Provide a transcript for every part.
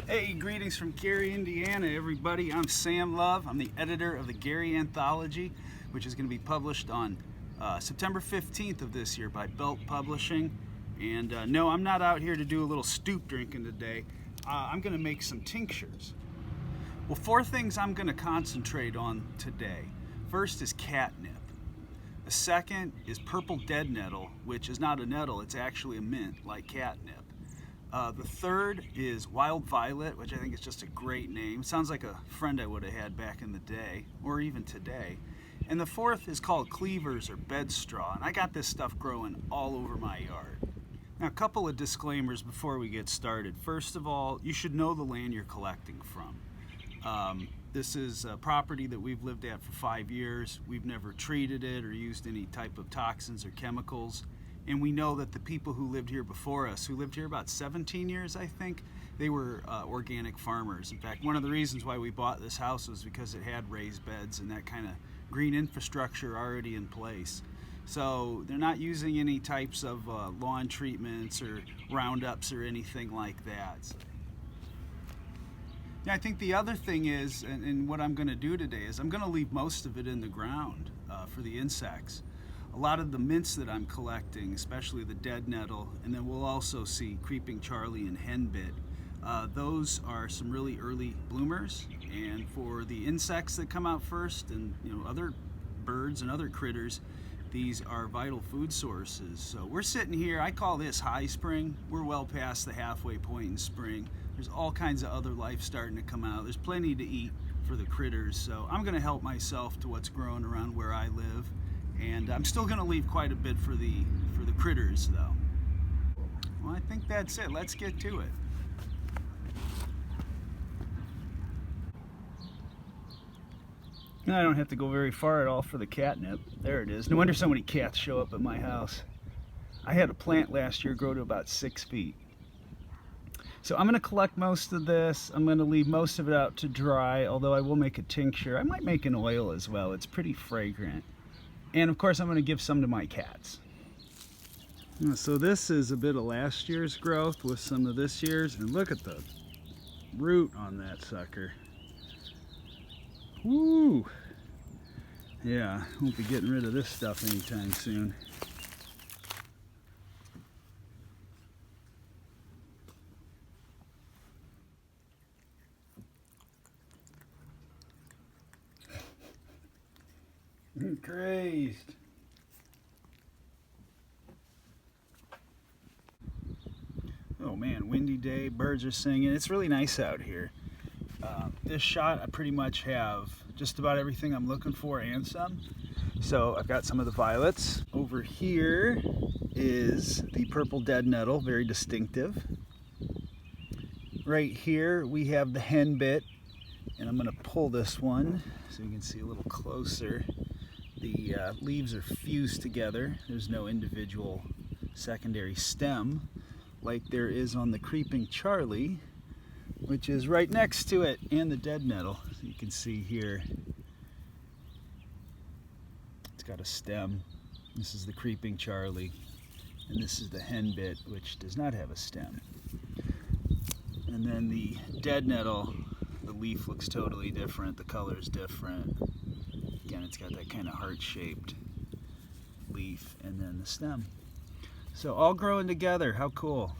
Hey, greetings from Gary, Indiana, everybody. I'm Sam Love. I'm the editor of the Gary Anthology, which is going to be published on September 15th of this year by Belt Publishing. And no, I'm not out here to do a little stoop drinking today. I'm going to make some tinctures. Well, four things I'm going to concentrate on today. First is catnip. The second is purple dead nettle, which is not a nettle, it's actually a mint, like catnip. The third is wild violet, which I think is just a great name. Sounds like a friend I would have had back in the day, or even today. And the fourth is called cleavers or bedstraw, and I got this stuff growing all over my yard. Now, a couple of disclaimers before we get started. First of all, you should know the land you're collecting from. This is a property that we've lived at for 5 years. We've never treated it or used any type of toxins or chemicals. And we know that the people who lived here before us, who lived here about 17 years, I think, they were organic farmers. In fact, one of the reasons why we bought this house was because it had raised beds and that kind of green infrastructure already in place. So they're not using any types of lawn treatments or roundups or anything like that. Yeah, I think the other thing is, and what I'm going to do today is I'm going to leave most of it in the ground for the insects. A lot of the mints that I'm collecting, especially the dead nettle, and then we'll also see creeping Charlie and henbit. Those are some really early bloomers, and for the insects that come out first, and other birds and other critters, these are vital food sources. So we're sitting here, I call this high spring. We're well past the halfway point in spring. There's all kinds of other life starting to come out. There's plenty to eat for the critters, so I'm going to help myself to what's growing around where I live. And I'm still going to leave quite a bit for the critters, though. Well, I think that's it. Let's get to it. And I don't have to go very far at all for the catnip. There it is. No wonder so many cats show up at my house. I had a plant last year grow to about 6 feet. So I'm going to collect most of this. I'm going to leave most of it out to dry, although I will make a tincture. I might make an oil as well. It's pretty fragrant. And of course I'm going to give some to my cats. So this is a bit of last year's growth with some of this year's, and look at the root on that sucker. Woo! Yeah, won't be getting rid of this stuff anytime soon. Crazed. Oh man, windy day, birds are singing. It's really nice out here. This shot I pretty much have just about everything I'm looking for and some. So I've got some of the violets. Over here is the purple dead nettle, very distinctive. Right here we have the henbit, and I'm going to pull this one so you can see a little closer. The leaves are fused together. There's no individual secondary stem like there is on the creeping Charlie, which is right next to it, and the dead nettle. So you can see here it's got a stem. This is the creeping Charlie, and this is the henbit, which does not have a stem. And then the dead nettle, the leaf looks totally different, the color is different. Again, it's got that kind of heart-shaped leaf, and then the stem. So all growing together, how cool.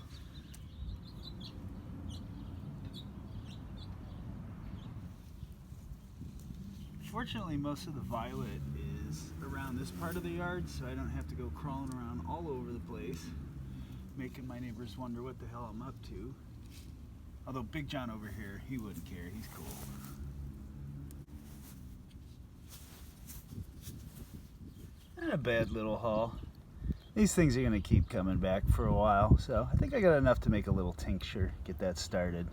Fortunately, most of the violet is around this part of the yard, so I don't have to go crawling around all over the place, making my neighbors wonder what the hell I'm up to. Although Big John over here, he wouldn't care, he's cool. Not a bad little haul. These things are going to keep coming back for a while, so I think I got enough to make a little tincture, get that started.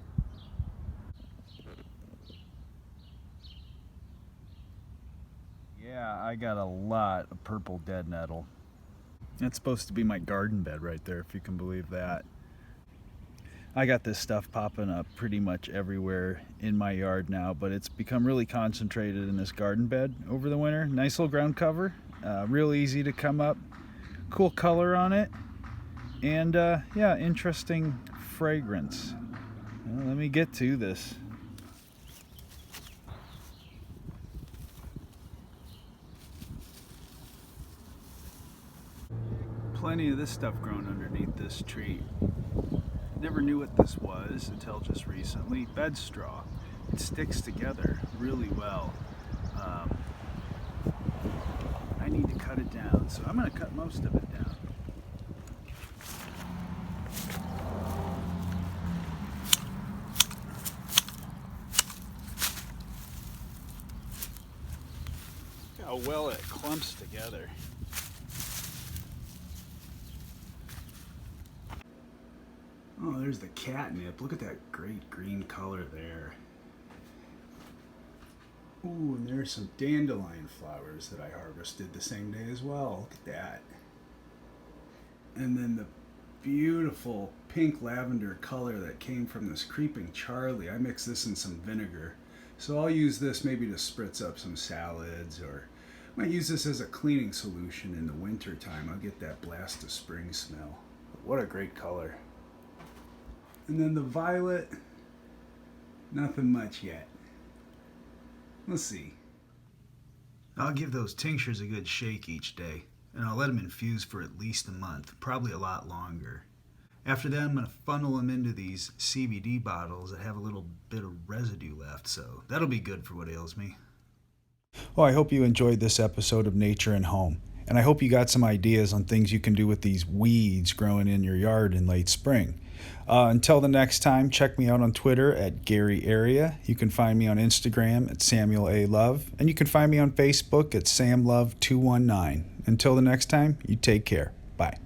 Yeah, I got a lot of purple dead nettle. That's supposed to be my garden bed right there, if you can believe that. I got this stuff popping up pretty much everywhere in my yard now, but it's become really concentrated in this garden bed over the winter. Nice little ground cover, real easy to come up, cool color on it, and yeah, interesting fragrance. Well, let me get to this. Plenty of this stuff growing underneath this tree. Never knew what this was until just recently. Bedstraw. It sticks together really well. I need to cut it down, so I'm going to cut most of it down. Look how well it clumps together. Oh, there's the catnip. Look at that great green color there. Ooh, and there's some dandelion flowers that I harvested the same day as well. Look at that. And then the beautiful pink lavender color that came from this creeping Charlie. I mixed this in some vinegar. So I'll use this maybe to spritz up some salads, or I might use this as a cleaning solution in the winter time. I'll get that blast of spring smell. What a great color. And then the violet, nothing much yet. Let's see. I'll give those tinctures a good shake each day, and I'll let them infuse for at least a month, probably a lot longer. After that, I'm going to funnel them into these CBD bottles that have a little bit of residue left, so that'll be good for what ails me. Well, I hope you enjoyed this episode of Nature and Home, and I hope you got some ideas on things you can do with these weeds growing in your yard in late spring. Until the next time, check me out on Twitter at Gary Area. You can find me on Instagram at Samuel A. Love, and you can find me on Facebook at SamLove219. Until the next time, you take care. Bye.